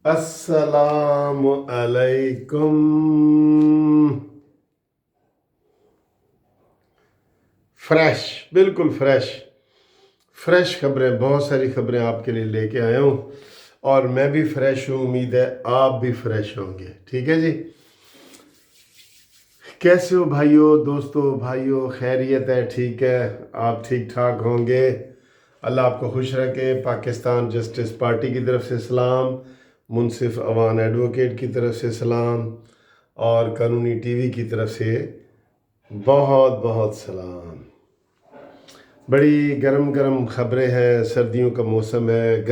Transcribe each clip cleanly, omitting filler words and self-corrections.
السلام علیکم۔ فریش، بالکل فریش خبریں، بہت ساری خبریں آپ کے لیے لے کے آیا ہوں، اور میں بھی فریش ہوں، امید ہے آپ بھی فریش ہوں گے۔ ٹھیک ہے جی، کیسے ہو بھائیو، دوستو، بھائیو؟ خیریت ہے؟ ٹھیک ہے، آپ ٹھیک ٹھاک ہوں گے؟ اللہ آپ کو خوش رکھے۔ پاکستان جسٹس پارٹی کی طرف سے سلام، منصف اوان ایڈوکیٹ کی طرف سے سلام، اور قانونی ٹی وی کی طرف سے بہت بہت سلام۔ بڑی گرم خبریں ہیں، سردیوں کا موسم ہے،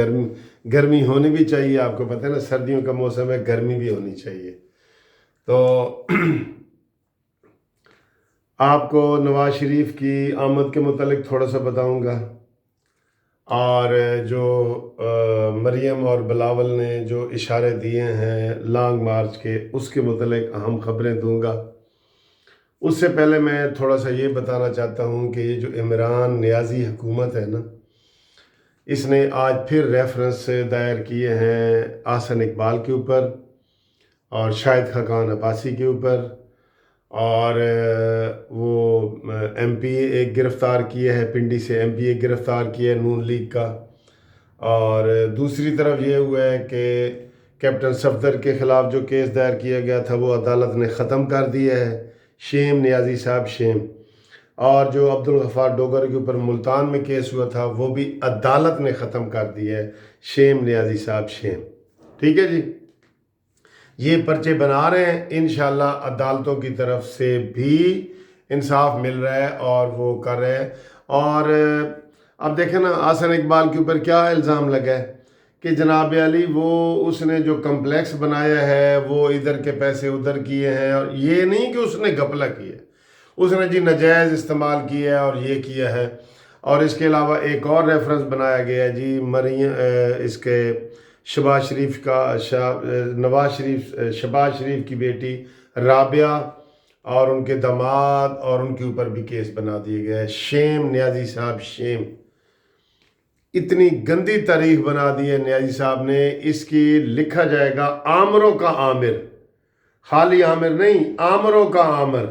گرمی ہونی بھی چاہیے، آپ کو پتہ ہے نا، سردیوں کا موسم ہے، گرمی بھی ہونی چاہیے۔ تو آپ کو نواز شریف کی آمد کے متعلق تھوڑا سا بتاؤں گا، اور جو مریم اور بلاول نے جو اشارے دیے ہیں لانگ مارچ کے، اس کے متعلق اہم خبریں دوں گا۔ اس سے پہلے میں تھوڑا سا یہ بتانا چاہتا ہوں کہ یہ جو عمران نیازی حکومت ہے نا، اس نے آج پھر ریفرنس دائر کیے ہیں احسن اقبال کے اوپر اور شاہد خاقان عباسی کے اوپر، اور وہ ایم پی ایک گرفتار کیا ہے، پنڈی سے ایم پی ایک گرفتار کیا ہے نون لیگ کا، اور دوسری طرف یہ ہوا ہے کہ کیپٹن صفدر کے خلاف جو کیس دائر کیا گیا تھا وہ عدالت نے ختم کر دیا ہے۔ شیم نیازی صاحب، شیم۔ اور جو عبدالغفار ڈوگر کے اوپر ملتان میں کیس ہوا تھا وہ بھی عدالت نے ختم کر دیا ہے۔ شیم نیازی صاحب، شیم۔ ٹھیک ہے جی، یہ پرچے بنا رہے ہیں، انشاءاللہ عدالتوں کی طرف سے بھی انصاف مل رہا ہے اور وہ کر رہے ہیں۔ اور اب دیکھیں نا، احسن اقبال کے اوپر کیا الزام لگا ہے کہ جناب علی اس نے جو کمپلیکس بنایا ہے وہ ادھر کے پیسے ادھر کیے ہیں، اور یہ نہیں کہ اس نے گھپلہ کیا ہے، اس نے جی نجائز استعمال کیا ہے اور یہ کیا ہے۔ اور اس کے علاوہ ایک اور ریفرنس بنایا گیا ہے جی مریم، اس کے شہباز شریف کا، شہباز شریف کی بیٹی رابعہ اور ان کے داماد، اور ان کے اوپر بھی کیس بنا دیے گئے ہیں۔ شیم نیازی صاحب، شیم۔ اتنی گندی تاریخ بنا دی ہے نیازی صاحب نے، اس کی لکھا جائے گا آمروں کا عامر، خالی عامر نہیں، آمروں کا عامر،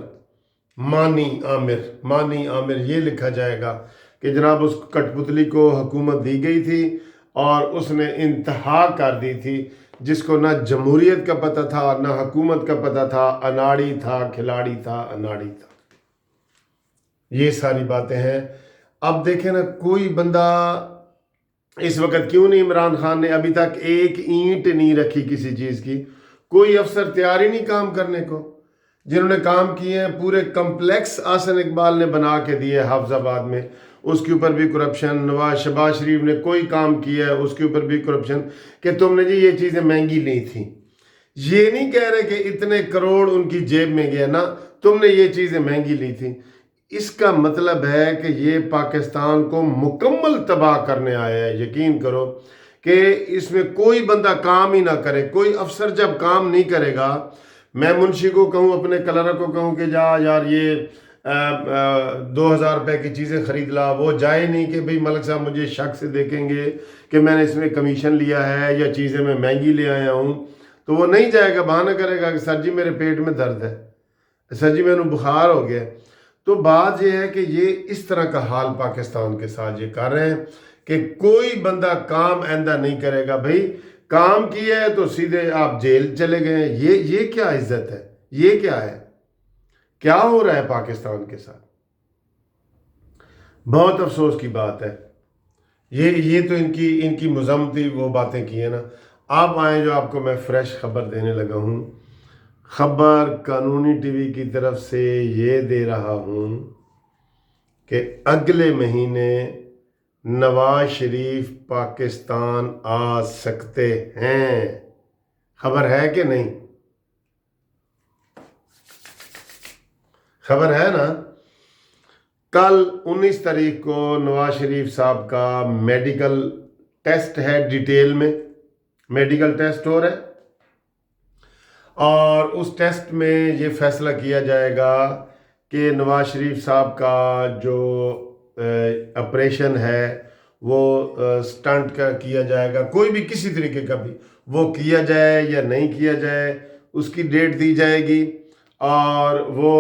مانی عامر یہ لکھا جائے گا کہ جناب اس کٹ پتلی کو حکومت دی گئی تھی اور اس نے انتہا کر دی تھی، جس کو نہ جمہوریت کا پتہ تھا نہ حکومت کا پتہ تھا، اناڑی تھا، کھلاڑی تھا، اناڑی تھا۔ یہ ساری باتیں ہیں۔ اب دیکھیں نا، کوئی بندہ اس وقت کیوں نہیں، عمران خان نے ابھی تک ایک اینٹ نہیں رکھی کسی چیز کی، کوئی افسر تیار ہی نہیں کام کرنے کو۔ جنہوں نے کام کیے ہیں، پورے کمپلیکس احسن اقبال نے بنا کے دیے حافظ آباد میں، اس کے اوپر بھی کرپشن۔ شہباز شریف نے کوئی کام کیا ہے، اس کے اوپر بھی کرپشن، کہ تم نے جی یہ چیزیں مہنگی لی تھیں۔ یہ نہیں کہہ رہے کہ اتنے کروڑ ان کی جیب میں گیا نا، تم نے یہ چیزیں مہنگی لی تھیں۔ اس کا مطلب ہے کہ یہ پاکستان کو مکمل تباہ کرنے آیا ہے۔ یقین کرو کہ اس میں کوئی بندہ کام ہی نہ کرے، کوئی افسر جب کام نہیں کرے گا، میں منشی کو کہوں، اپنے کلرک کو کہوں کہ جا یار یہ 2000 روپے کی چیزیں خرید لا، وہ جائے نہیں کہ بھئی ملک صاحب مجھے شک سے دیکھیں گے کہ میں نے اس میں کمیشن لیا ہے یا چیزیں میں مہنگی لے آیا ہوں، تو وہ نہیں جائے گا، بہانہ کرے گا کہ سر جی میرے پیٹ میں درد ہے، سر جی میں نے بخار ہو گیا۔ تو بات یہ ہے کہ یہ اس طرح کا حال پاکستان کے ساتھ یہ کر رہے ہیں کہ کوئی بندہ کام آئندہ نہیں کرے گا۔ بھئی کام کیا ہے تو سیدھے آپ جیل چلے گئے، یہ کیا عزت ہے؟ یہ کیا ہے؟ کیا ہو رہا ہے پاکستان کے ساتھ؟ بہت افسوس کی بات ہے۔ یہ تو ان کی مذمتی وہ باتیں کی ہیں نا۔ آپ آئیں، جو آپ کو میں فریش خبر دینے لگا ہوں، خبر قانونی ٹی وی کی طرف سے یہ دے رہا ہوں کہ اگلے مہینے نواز شریف پاکستان آ سکتے ہیں۔ خبر ہے کہ نہیں؟ خبر ہے نا؟ کل 19 تاریخ کو نواز شریف صاحب کا میڈیکل ٹیسٹ ہے، ڈیٹیل میں میڈیکل ٹیسٹ ہو رہا ہے، اور اس ٹیسٹ میں یہ فیصلہ کیا جائے گا کہ نواز شریف صاحب کا جو آپریشن ہے وہ سٹنٹ کا کیا جائے گا، کوئی بھی کسی طریقے کا بھی وہ کیا جائے یا نہیں کیا جائے، اس کی ڈیٹ دی جائے گی، اور وہ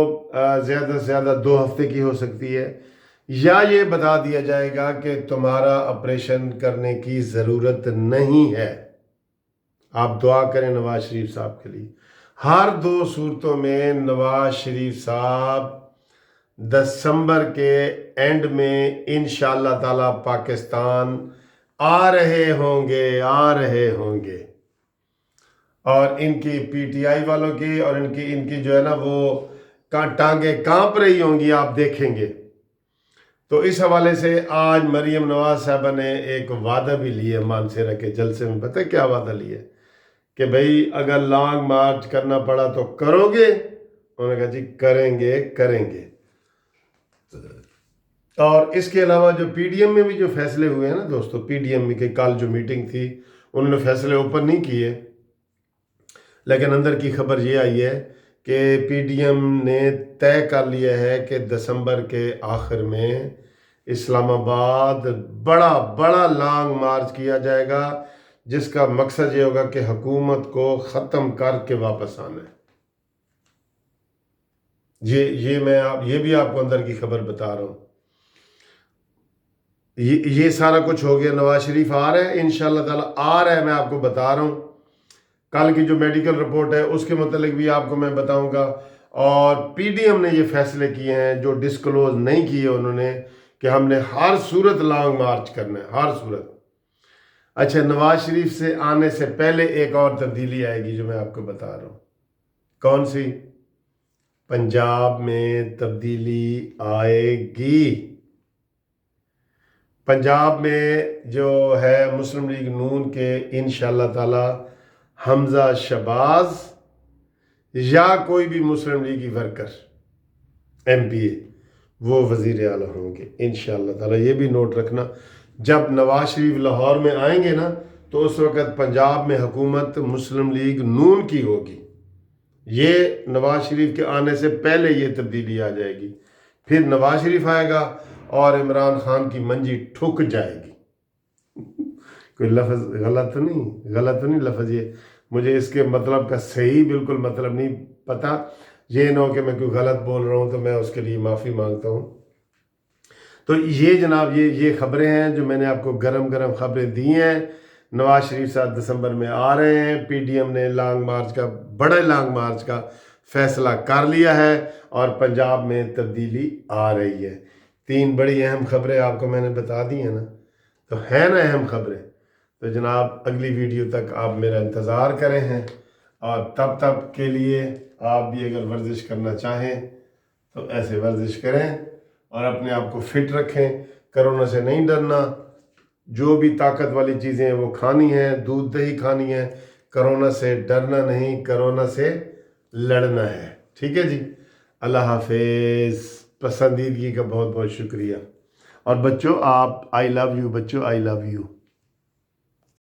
زیادہ سے زیادہ 2 ہفتے کی ہو سکتی ہے، یا یہ بتا دیا جائے گا کہ تمہارا آپریشن کرنے کی ضرورت نہیں ہے۔ آپ دعا کریں نواز شریف صاحب کے لیے۔ ہر 2 صورتوں میں نواز شریف صاحب دسمبر کے اینڈ میں انشاءاللہ تعالی پاکستان آ رہے ہوں گے، اور ان کی پی ٹی آئی والوں کی اور ان کی جو ہے نا وہ ٹانگیں کانپ رہی ہوں گی، آپ دیکھیں گے۔ تو اس حوالے سے آج مریم نواز صاحبہ نے ایک وعدہ بھی لیا مانسہرہ کے جلسے میں۔ پتہ ہے کیا وعدہ لیا کہ بھئی اگر لانگ مارچ کرنا پڑا تو کرو گے؟ انہوں نے کہا جی کریں گے۔ اور اس کے علاوہ جو پی ڈی ایم میں بھی جو فیصلے ہوئے ہیں نا دوستو، پی ڈی ایم میں کہ کل جو میٹنگ تھی انہوں نے فیصلے اوپن نہیں کیے، لیکن اندر کی خبر یہ آئی ہے کہ پی ڈی ایم نے طے کر لیا ہے کہ دسمبر کے آخر میں اسلام آباد بڑا لانگ مارچ کیا جائے گا، جس کا مقصد یہ ہوگا کہ حکومت کو ختم کر کے واپس آنا ہے۔ یہ بھی آپ کو اندر کی خبر بتا رہا ہوں۔ یہ سارا کچھ ہو گیا، نواز شریف آ رہا ہے انشاءاللہ تعالی، آ رہا ہے، میں آپ کو بتا رہا ہوں۔ کل کی جو میڈیکل رپورٹ ہے اس کے متعلق بھی آپ کو میں بتاؤں گا، اور پی ڈی ایم نے یہ فیصلے کیے ہیں جو ڈسکلوز نہیں کیے انہوں نے، کہ ہم نے ہر صورت لانگ مارچ کرنا ہے، ہر صورت۔ اچھا، نواز شریف سے آنے سے پہلے ایک اور تبدیلی آئے گی جو میں آپ کو بتا رہا ہوں۔ کون سی؟ پنجاب میں تبدیلی آئے گی۔ پنجاب میں جو ہے مسلم لیگ نون کے انشاءاللہ تعالی حمزہ شہباز یا کوئی بھی مسلم لیگی ورکر ایم پی اے وہ وزیر اعلیٰ ہوں گے انشاءاللہ تعالی۔ یہ بھی نوٹ رکھنا، جب نواز شریف لاہور میں آئیں گے نا تو اس وقت پنجاب میں حکومت مسلم لیگ نون کی ہوگی۔ یہ نواز شریف کے آنے سے پہلے یہ تبدیلی آ جائے گی، پھر نواز شریف آئے گا اور عمران خان کی منجی ٹھک جائے گی۔ کوئی لفظ غلط تو نہیں لفظ، یہ مجھے اس کے مطلب کا صحیح بالکل مطلب نہیں پتہ، یہ نہ ہو کہ میں کوئی غلط بول رہا ہوں تو میں اس کے لیے معافی مانگتا ہوں۔ تو یہ جناب یہ خبریں ہیں جو میں نے آپ کو گرم خبریں دی ہیں۔ نواز شریف صاحب دسمبر میں آ رہے ہیں، پی ڈی ایم نے بڑے لانگ مارچ کا فیصلہ کر لیا ہے، اور پنجاب میں تبدیلی آ رہی ہے۔ 3 بڑی اہم خبریں آپ کو میں نے بتا دی ہیں نا، تو ہیں نا اہم خبریں؟ تو جناب اگلی ویڈیو تک آپ میرا انتظار کریں ہیں، اور تب کے لیے آپ بھی اگر ورزش کرنا چاہیں تو ایسے ورزش کریں، اور اپنے آپ کو فٹ رکھیں۔ کرونا سے نہیں ڈرنا، جو بھی طاقت والی چیزیں ہیں وہ کھانی ہیں، دودھ دہی کھانی ہے، کرونا سے ڈرنا نہیں، کرونا سے لڑنا ہے۔ ٹھیک ہے جی، اللہ حافظ۔ پسندیدگی کا بہت شکریہ، اور بچوں آپ آئی لو یو، بچوں آئی لو یو۔